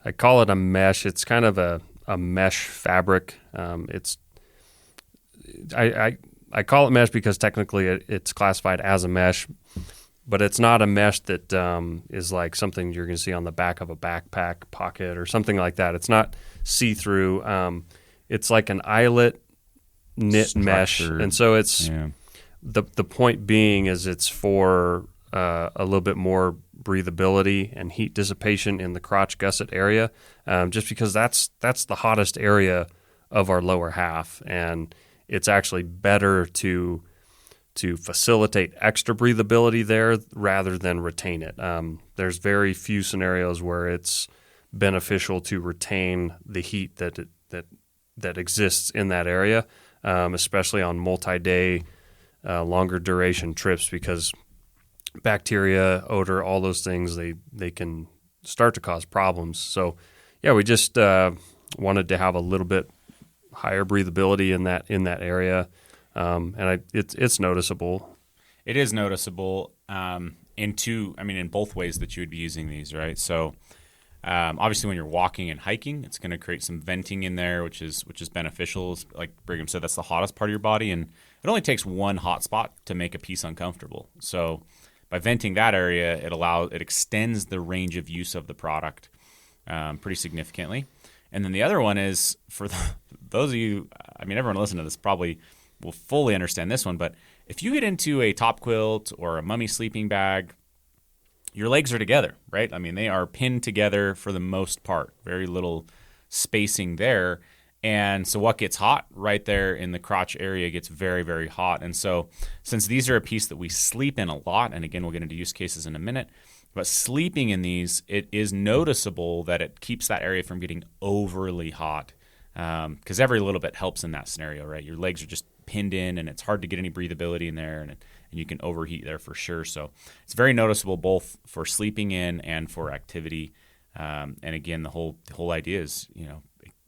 I call it a mesh. It's kind of a mesh fabric. I call it mesh because technically it's classified as a mesh, but it's not a mesh that is like something you're going to see on the back of a backpack pocket or something like that. It's not see-through. It's like an eyelet knit mesh, and so it's the point being is it's for a little bit more breathability and heat dissipation in the crotch gusset area, just because that's the hottest area of our lower half, and it's actually better to facilitate extra breathability there rather than retain it. There's very few scenarios where it's beneficial to retain the heat that exists in that area, especially on multi-day, longer duration trips, because bacteria, odor, all those things, they can start to cause problems. So, yeah, we just wanted to have a little bit higher breathability in that area. And it's noticeable. It is noticeable in both ways that you would be using these, right? So obviously when you're walking and hiking, it's going to create some venting in there, which is beneficial. Like Brigham said, that's the hottest part of your body, and it only takes one hot spot to make a piece uncomfortable. So by venting that area, it extends the range of use of the product pretty significantly. And then the other one is for those of you, everyone listening to this probably will fully understand this one, but if you get into a top quilt or a mummy sleeping bag, your legs are together, right? They are pinned together for the most part, very little spacing there. And so what gets hot right there in the crotch area gets very, very hot. And so since these are a piece that we sleep in a lot, and again, we'll get into use cases in a minute, but sleeping in these, it is noticeable that it keeps that area from getting overly hot, because every little bit helps in that scenario, right? Your legs are just pinned in, and it's hard to get any breathability in there, and and you can overheat there for sure. So it's very noticeable both for sleeping in and for activity. And again, the whole idea is,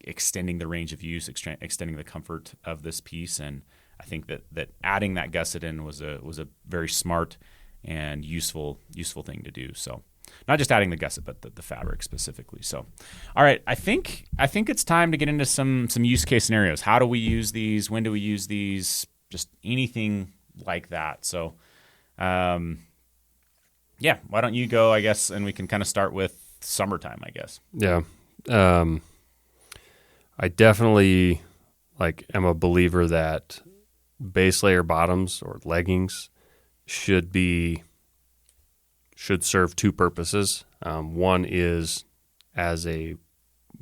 extending the range of use, extending the comfort of this piece. And I think that adding that gusset in was a very smart and useful thing to do. So not just adding the gusset, but the fabric specifically. So, all right, I think it's time to get into some use case scenarios. How do we use these? When do we use these? Just anything like that. So, why don't you go, I guess, and we can kind of start with summertime, I guess. Yeah. I definitely am a believer that base layer bottoms or leggings should serve two purposes. One is as a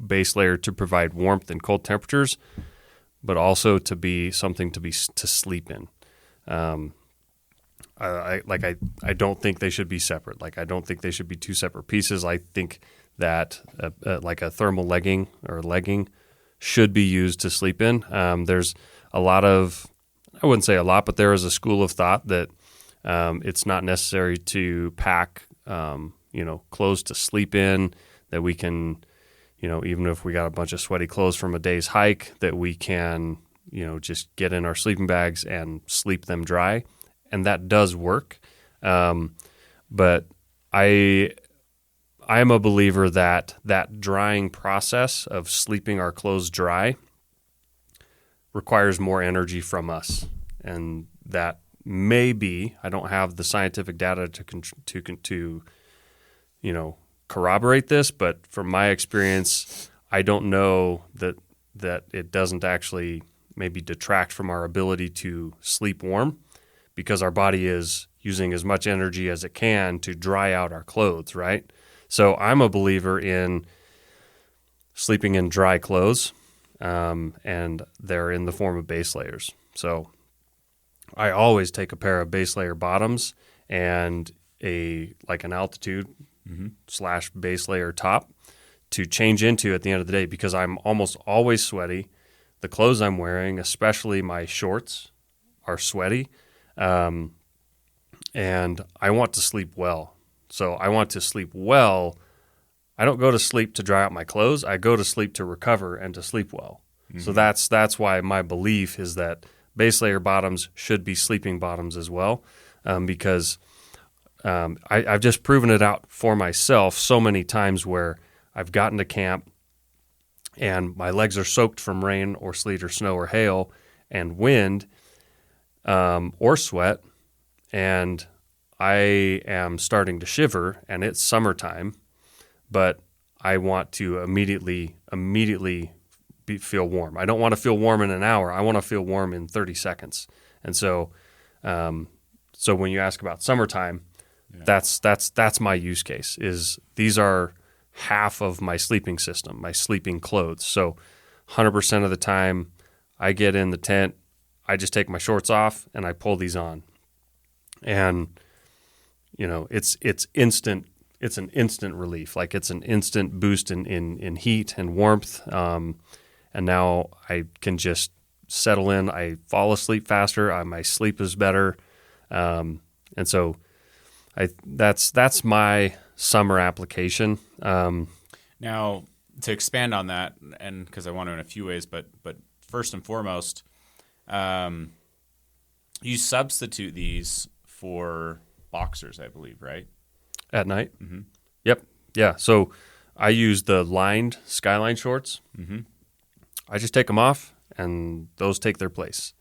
base layer to provide warmth in cold temperatures, but also to be something to sleep in. I don't think they should be separate. I don't think they should be two separate pieces. I think that a thermal legging or legging should be used to sleep in. There's a lot of, I wouldn't say a lot, but there is a school of thought that it's not necessary to pack, clothes to sleep in, that we can, even if we got a bunch of sweaty clothes from a day's hike, that we can, just get in our sleeping bags and sleep them dry. And that does work. But I am a believer that drying process of sleeping our clothes dry requires more energy from us. And that may be, I don't have the scientific data to corroborate this, but from my experience, I don't know that it doesn't actually maybe detract from our ability to sleep warm, because our body is using as much energy as it can to dry out our clothes, right? So I'm a believer in sleeping in dry clothes, and they're in the form of base layers. So I always take a pair of base layer bottoms and an altitude / base layer top to change into at the end of the day, because I'm almost always sweaty. The clothes I'm wearing, especially my shorts, are sweaty. And I want to sleep well. So I want to sleep well. I don't go to sleep to dry out my clothes. I go to sleep to recover and to sleep well. Mm-hmm. So that's why my belief is that base layer bottoms should be sleeping bottoms as well, because I've just proven it out for myself so many times where I've gotten to camp and my legs are soaked from rain or sleet or snow or hail and wind, or sweat, and I am starting to shiver, and it's summertime, but I want to immediately feel warm. I don't want to feel warm in an hour. I want to feel warm in 30 seconds. And so when you ask about summertime, that's my use case. Is these are half of my sleeping system, my sleeping clothes. So 100% of the time I get in the tent, I just take my shorts off and I pull these on. And it's instant. It's an instant relief. It's an instant boost in heat and warmth. And now I can just settle in. I fall asleep faster. My sleep is better. And so that's my summer application. Now, to expand on that, and because I want to in a few ways, but first and foremost, you substitute these for boxers, I believe, right? At night? Mm-hmm. Yep. Yeah. So I use the lined Skyline shorts. Mm-hmm. I just take them off, and those take their place.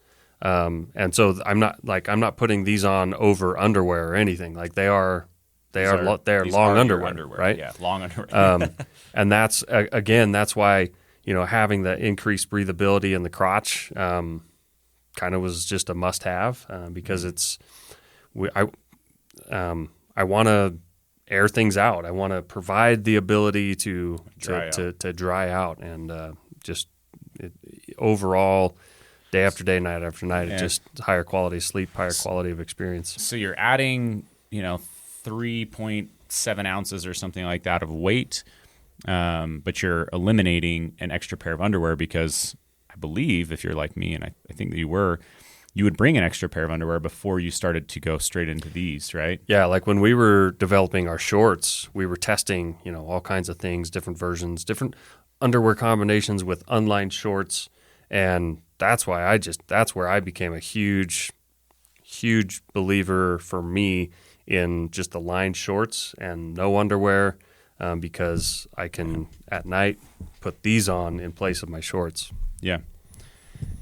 And so I'm not putting these on over underwear or anything. They are long underwear, right? Yeah, long underwear. And that's that's why having the increased breathability in the crotch kind of was just a must-have, because I want to air things out. I want to provide the ability to dry out, and overall, day after day, night after night, it's just higher quality of sleep, higher quality of experience. So you're adding 3.7 ounces or something like that of weight, but you're eliminating an extra pair of underwear, because I believe, if you're like me, and I think that you you would bring an extra pair of underwear before you started to go straight into these, right? Yeah, like when we were developing our shorts, we were testing, all kinds of things, different versions, different underwear combinations with unlined shorts, and that's where I became a huge believer for me in just the lined shorts and no underwear, because I can at night put these on in place of my shorts. Yeah,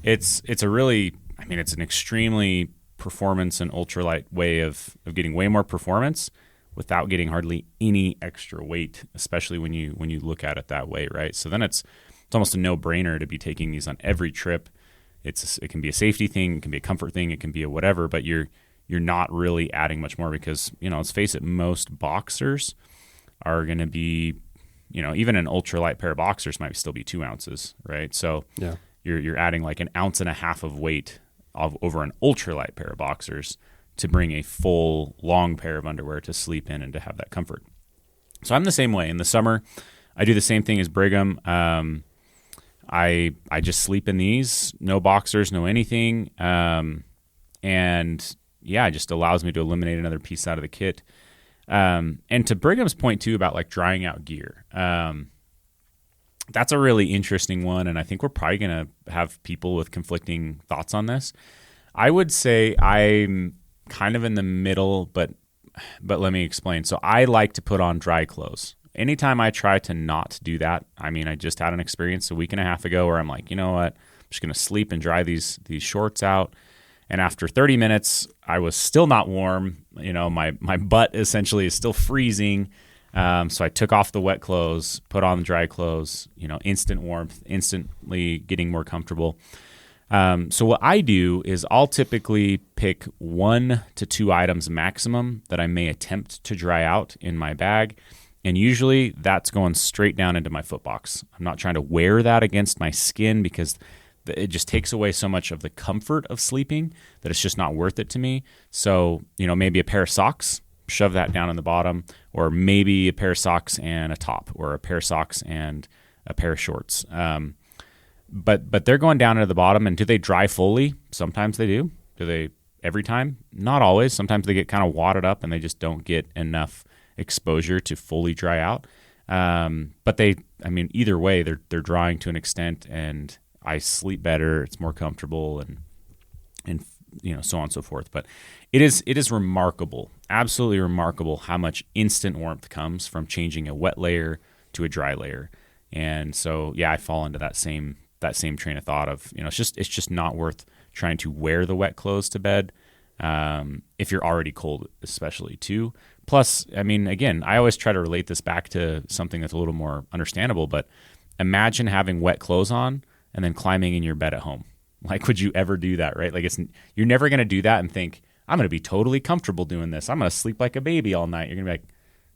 it's an extremely performance and ultralight way of getting way more performance without getting hardly any extra weight, especially when you look at it that way, right? So then it's almost a no-brainer to be taking these on every trip. It can be a safety thing, it can be a comfort thing, it can be a whatever, but you're not really adding much more because, let's face it, most boxers are going to be, even an ultralight pair of boxers might still be 2 ounces, right? So yeah, you're adding like 1.5 ounces of weight over an ultralight pair of boxers to bring a full long pair of underwear to sleep in and to have that comfort. So I'm the same way. In the summer, I do the same thing as Brigham. I just sleep in these, no boxers, no anything. And yeah, it just allows me to eliminate another piece out of the kit. And to Brigham's point too about like drying out gear, that's a really interesting one. And I think we're probably going to have people with conflicting thoughts on this. I would say I'm kind of in the middle, but let me explain. So I like to put on dry clothes. Anytime I try to not do that, I just had an experience a week and a half ago where I'm like, you know what, I'm just going to sleep and dry these shorts out. And after 30 minutes, I was still not warm. My butt essentially is still freezing. So I took off the wet clothes, put on the dry clothes, instant warmth, instantly getting more comfortable. So what I do is I'll typically pick 1 to 2 items maximum that I may attempt to dry out in my bag. And usually that's going straight down into my foot box. I'm not trying to wear that against my skin because it just takes away so much of the comfort of sleeping that it's just not worth it to me. So, maybe a pair of socks, shove that down in the bottom, or maybe a pair of socks and a top, or a pair of socks and a pair of shorts. But they're going down into the bottom. And do they dry fully? Sometimes they do. Do they every time? Not always. Sometimes they get kind of wadded up and they just don't get enough exposure to fully dry out. But either way, they're drying to an extent, and I sleep better. It's more comfortable, and so on and so forth. But it is remarkable, absolutely remarkable, how much instant warmth comes from changing a wet layer to a dry layer. And so, yeah, I fall into that same train of thought of, it's just not worth trying to wear the wet clothes to bed, if you're already cold, especially too. Plus, again, I always try to relate this back to something that's a little more understandable, but imagine having wet clothes on and then climbing in your bed at home. Like, would you ever do that, right? Like, you're never going to do that and think, I'm going to be totally comfortable doing this. I'm going to sleep like a baby all night. You're going to be like,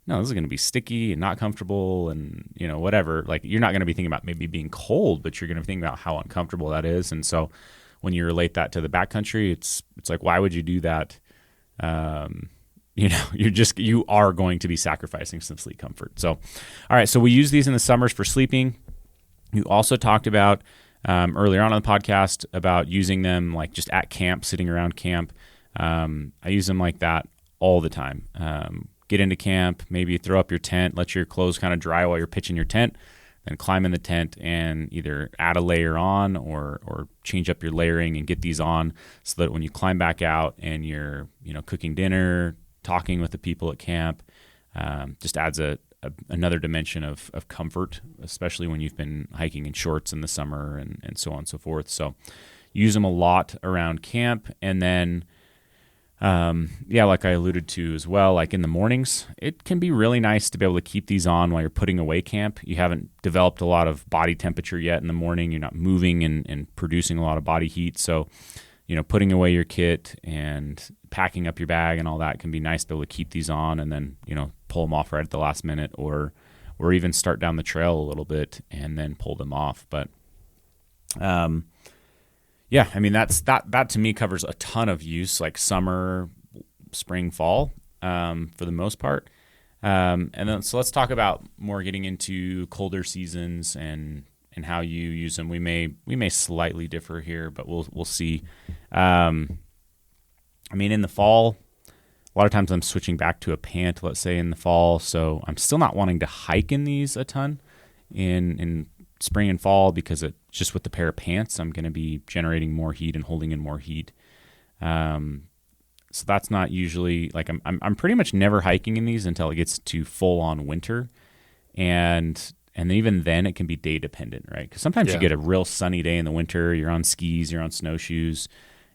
no, this is going to be sticky and not comfortable and, whatever. Like, you're not going to be thinking about maybe being cold, but you're going to be thinking about how uncomfortable that is. And so when you relate that to the backcountry, it's like, why would you do that? You are going to be sacrificing some sleep comfort. So, all right. So we use these in the summers for sleeping. You also talked about earlier on the podcast about using them like just at camp, sitting around camp. I use them like that all the time. Get into camp, maybe throw up your tent, let your clothes kind of dry while you're pitching your tent, then climb in the tent and either add a layer on or change up your layering and get these on so that when you climb back out and you're cooking dinner, talking with the people at camp, just adds another dimension of comfort, especially when you've been hiking in shorts in the summer and so on and so forth. So use them a lot around camp. And then, like I alluded to as well, like in the mornings, it can be really nice to be able to keep these on while you're putting away camp. You haven't developed a lot of body temperature yet in the morning. You're not moving and producing a lot of body heat. So, putting away your kit and packing up your bag and all that can be nice to be able to keep these on and then, pull them off right at the last minute or even start down the trail a little bit and then pull them off. But, that to me covers a ton of use, like summer, spring, fall, for the most part. And then, so let's talk about more getting into colder seasons and and how you use them. We may slightly differ here, but we'll see. I mean, in the fall, a lot of times I'm switching back to a pant, let's say in the fall, so I'm still not wanting to hike in these a ton in spring and fall, because it just with the pair of pants, I'm going to be generating more heat and holding in more heat. So that's not usually like I'm pretty much never hiking in these until it gets to full on winter, and even then it can be day dependent, right? Because sometimes you get a real sunny day in the winter, you're on skis, you're on snowshoes,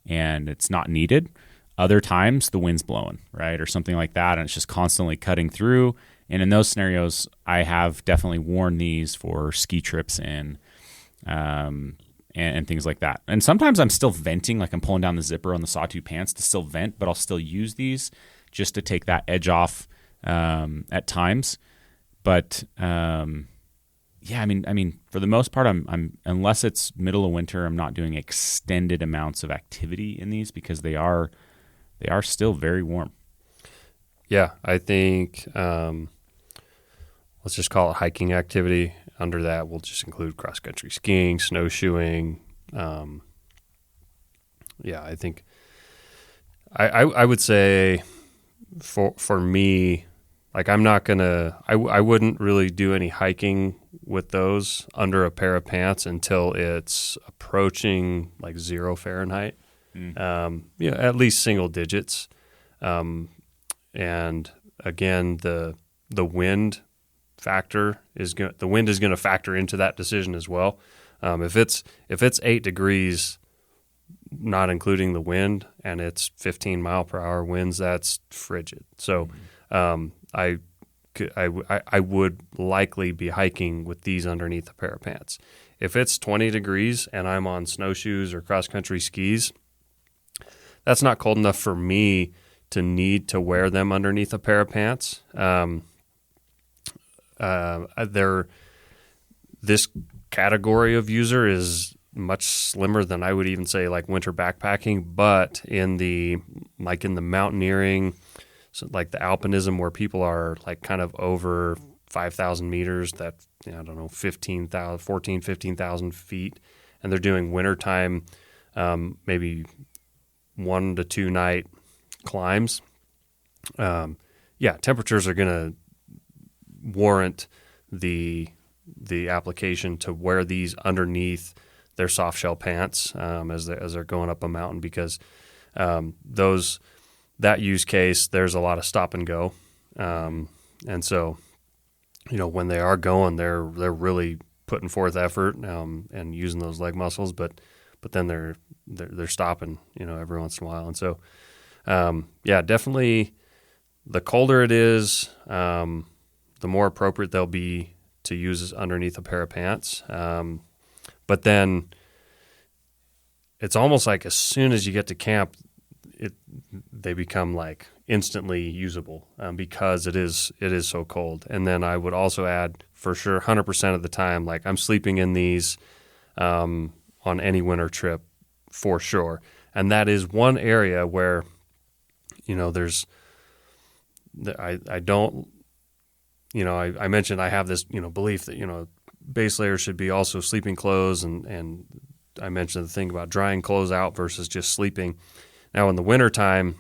and it's not needed. Other times the wind's blowing, right, or something like that, and it's just constantly cutting through. And in those scenarios, I have definitely worn these for ski trips and things like that. And sometimes I'm still venting, like I'm pulling down the zipper on the sawtooth pants to still vent, but I'll still use these just to take that edge off at times. But yeah, I mean, for the most part, I'm unless it's middle of winter, I'm not doing extended amounts of activity in these because they are still very warm. Yeah, I think let's just call it hiking activity. Under that, we'll just include cross-country skiing, snowshoeing. Yeah, I think I would say for me, like I'm not gonna, I wouldn't really do any hiking with those under a pair of pants until it's approaching like 0 Fahrenheit. At least single digits. And again, the wind factor is going to factor into that decision as well. If it's 8 degrees, not including the wind, and it's 15 mile per hour winds, that's frigid. So I would likely be hiking with these underneath a pair of pants. If it's 20 degrees and I'm on snowshoes or cross country skis, that's not cold enough for me to need to wear them underneath a pair of pants. This category of user is much slimmer than I would even say like winter backpacking, but in the mountaineering, so like the alpinism where people are like kind of over 5,000 meters, that, I don't know, 15,000 feet, and they're doing wintertime, maybe 1 to 2 night climbs. Temperatures are going to warrant the application to wear these underneath their soft shell pants as they're going up a mountain, because that use case, there's a lot of stop and go, and so when they are going, they're really putting forth effort and using those leg muscles, but then they're stopping every once in a while, and so definitely the colder it is, the more appropriate they'll be to use underneath a pair of pants. But then it's almost like as soon as you get to camp, they become like instantly usable because it is so cold. And then I would also add, for sure, 100% of the time, like I'm sleeping in these on any winter trip for sure. And that is one area where I don't. I mentioned I have this, belief that, base layers should be also sleeping clothes, and I mentioned the thing about drying clothes out versus just sleeping. Now, in the wintertime,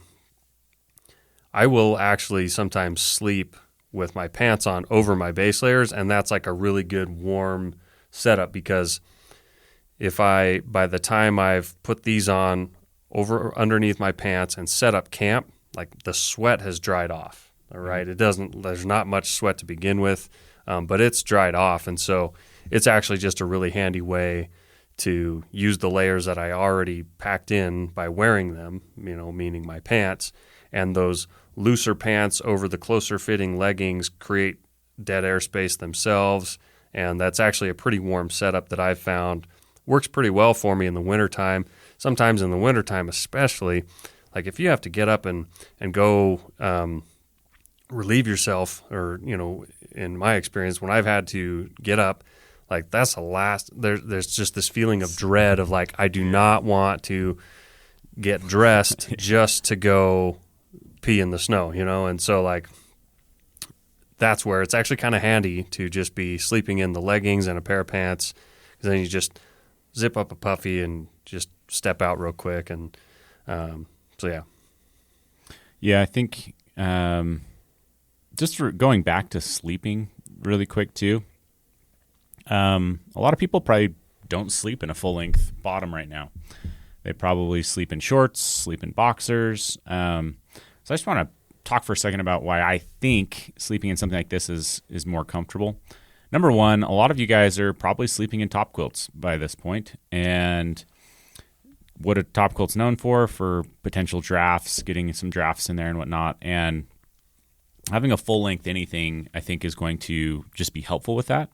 I will actually sometimes sleep with my pants on over my base layers, and that's like a really good warm setup, because by the time I've put these on underneath my pants and set up camp, like the sweat has dried off. All right, there's not much sweat to begin with, but it's dried off. And so it's actually just a really handy way to use the layers that I already packed in by wearing them, meaning my pants, and those looser pants over the closer fitting leggings create dead airspace themselves. And that's actually a pretty warm setup that I've found works pretty well for me in the wintertime. Sometimes in the wintertime especially, like if you have to get up and go relieve yourself, or in my experience, when I've had to get up, like that's the last. There's just this feeling of dread of like I do not want to get dressed just to go pee in the snow, and so like that's where it's actually kind of handy to just be sleeping in the leggings and a pair of pants, because then you just zip up a puffy and just step out real quick. And so, yeah. Yeah, I think just for going back to sleeping really quick too, a lot of people probably don't sleep in a full-length bottom right now. They probably sleep in shorts, sleep in boxers. So I just want to talk for a second about why I think sleeping in something like this is more comfortable. Number one, a lot of you guys are probably sleeping in top quilts by this point, and what a top quilt's known for potential drafts, getting some drafts in there and whatnot, and having a full-length anything I think is going to just be helpful with that.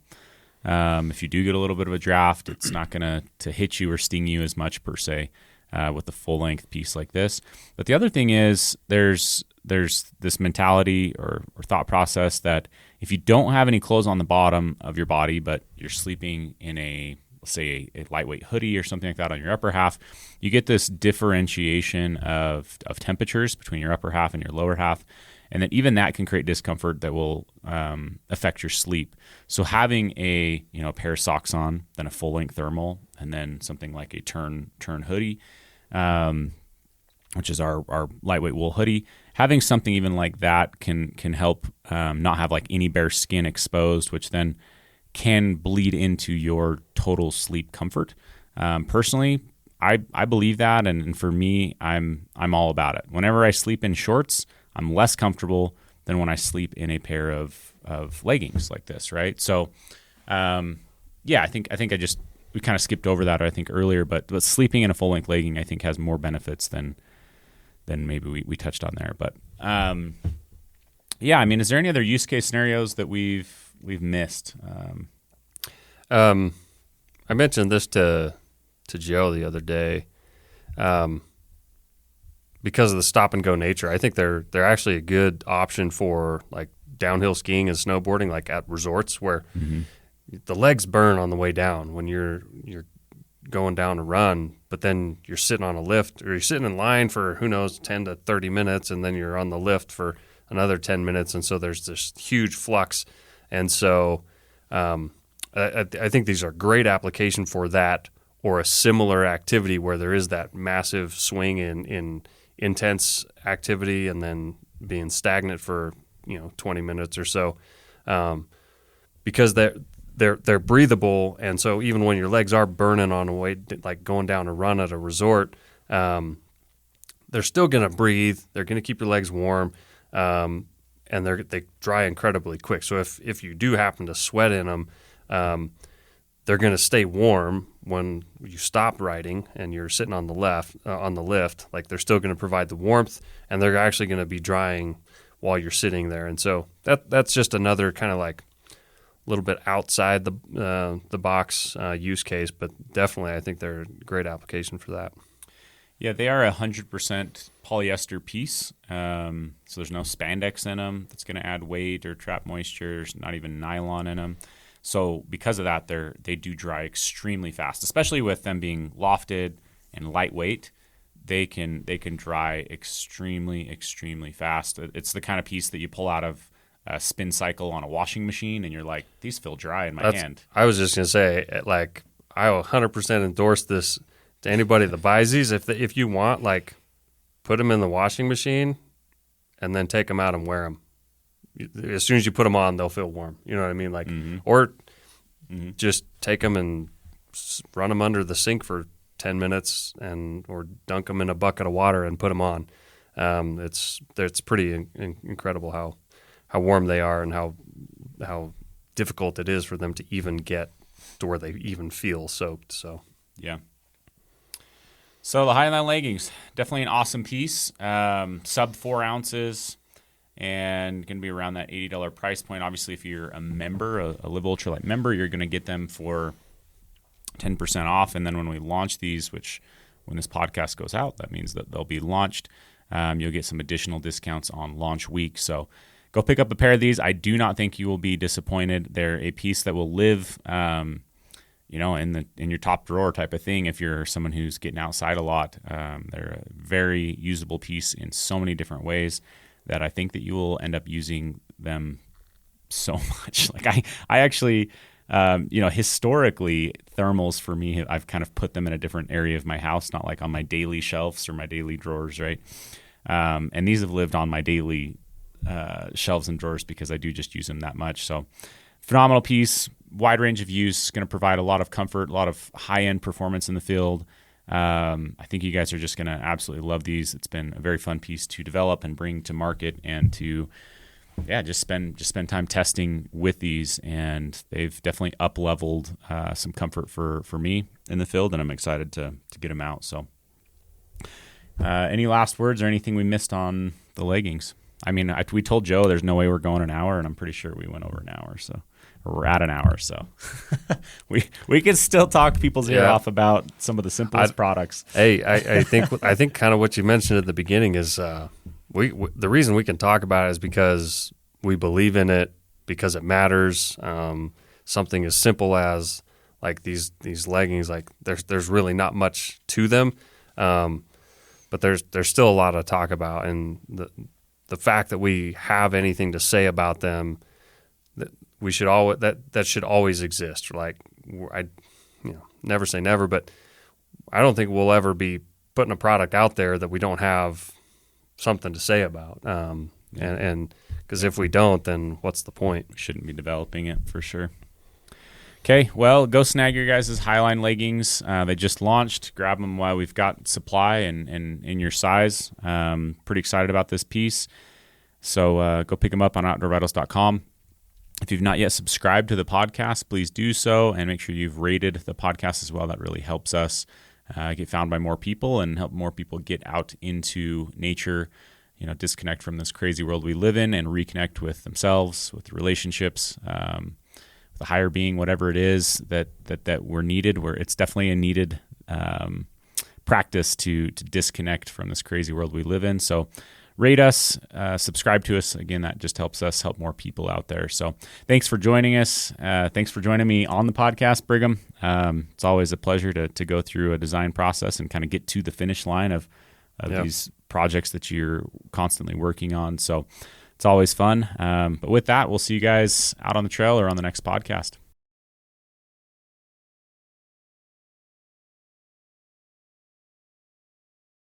If you do get a little bit of a draft, it's not going to hit you or sting you as much per se with a full-length piece like this. But the other thing is there's this mentality or thought process that if you don't have any clothes on the bottom of your body, but you're sleeping in let's say a lightweight hoodie or something like that on your upper half, you get this differentiation of temperatures between your upper half and your lower half. And then even that can create discomfort that will affect your sleep. So having a pair of socks on, then a full length thermal, and then something like a turn hoodie, which is our lightweight wool hoodie, having something even like that can help not have like any bare skin exposed, which then can bleed into your total sleep comfort. Personally, I believe that, and for me, I'm all about it. Whenever I sleep in shorts, I'm less comfortable than when I sleep in a pair of leggings like this, right? So, I think we kind of skipped over that I think earlier, but sleeping in a full length legging I think has more benefits than maybe we touched on there. But is there any other use case scenarios that we've missed? I mentioned this to Joe the other day. Because of the stop and go nature, I think they're actually a good option for like downhill skiing and snowboarding, like at resorts where the legs burn on the way down when you're going down a run, but then you're sitting on a lift or you're sitting in line for 10 to 30 minutes, and then you're on the lift for another 10 minutes, and so there's this huge flux. And so I think these are great application for that or a similar activity where there is that massive swing in intense activity and then being stagnant for 20 minutes or so, because they're breathable, and so even when your legs are burning on a way like going down a run at a resort, they're still going to breathe. They're going to keep your legs warm, and they dry incredibly quick. So if you do happen to sweat in them, they're going to stay warm when you stop riding and you're sitting on the lift. Like they're still going to provide the warmth, and they're actually going to be drying while you're sitting there. And so that's just another kind of like a little bit outside the box use case, but definitely I think they're a great application for that. Yeah, they are 100% polyester piece, so there's no spandex in them that's going to add weight or trap moisture. There's not even nylon in them. So because of that, they do dry extremely fast, especially with them being lofted and lightweight. They can dry extremely, extremely fast. It's the kind of piece that you pull out of a spin cycle on a washing machine, and you're like, these feel dry in my hand. I was just going to say, like, I will 100% endorse this to anybody that buys these. If you want, like, put them in the washing machine and then take them out and wear them. As soon as you put them on, they'll feel warm. You know what I mean? Like, or just take them and run them under the sink for 10 minutes or dunk them in a bucket of water and put them on. It's pretty incredible how warm they are and how difficult it is for them to even get to where they even feel soaked. So yeah. So the Highline leggings, definitely an awesome piece. Sub 4 ounces. And going to be around that $80 price point. Obviously, if you're a member, a Live Ultralight member, you're going to get them for 10% off. And then when we launch these, which when this podcast goes out, that means that they'll be launched, you'll get some additional discounts on launch week. So go pick up a pair of these. I do not think you will be disappointed. They're a piece that will live, in your top drawer type of thing if you're someone who's getting outside a lot. They're a very usable piece in so many different ways that I think that you will end up using them so much. Like I actually Historically, thermals for me, I've kind of put them in a different area of my house, not like on my daily shelves or my daily drawers, right? And these have lived on my daily shelves and drawers because I do just use them that much. So phenomenal piece, wide range of use, going to provide a lot of comfort, a lot of high-end performance in the field. I think you guys are just going to absolutely love these. It's been a very fun piece to develop and bring to market and to just spend time testing with these, and they've definitely up-leveled some comfort for me in the field, and I'm excited to get them out. So any last words or anything we missed on the leggings? I mean, we told Joe there's no way we're going an hour, and I'm pretty sure we went over an hour, so we're at an hour, so we can still talk people's ear off about some of the simplest products. Hey, I think kind of what you mentioned at the beginning is the reason we can talk about it is because we believe in it, because it matters. Something as simple as like these leggings, like there's really not much to them, but there's still a lot to talk about, and the fact that we have anything to say about them, that we should that should always exist. Like never say never, but I don't think we'll ever be putting a product out there that we don't have something to say about. And because if we don't, then what's the point? We shouldn't be developing it for sure. Okay, well, go snag your guys' Highline leggings. They just launched. Grab them while we've got supply and in your size. Pretty excited about this piece. So go pick them up on OutdoorVitals.com. If you've not yet subscribed to the podcast, please do so, and make sure you've rated the podcast as well. That really helps us get found by more people and help more people get out into nature, disconnect from this crazy world we live in and reconnect with themselves, with relationships, the higher being, whatever it is that we're needed. Where it's definitely a needed practice to disconnect from this crazy world we live in. So rate us, subscribe to us. Again, that just helps us help more people out there. So thanks for joining us. Thanks for joining me on the podcast, Brigham. It's always a pleasure to go through a design process and kind of get to the finish line of these projects that you're constantly working on. So it's always fun. But with that, we'll see you guys out on the trail or on the next podcast.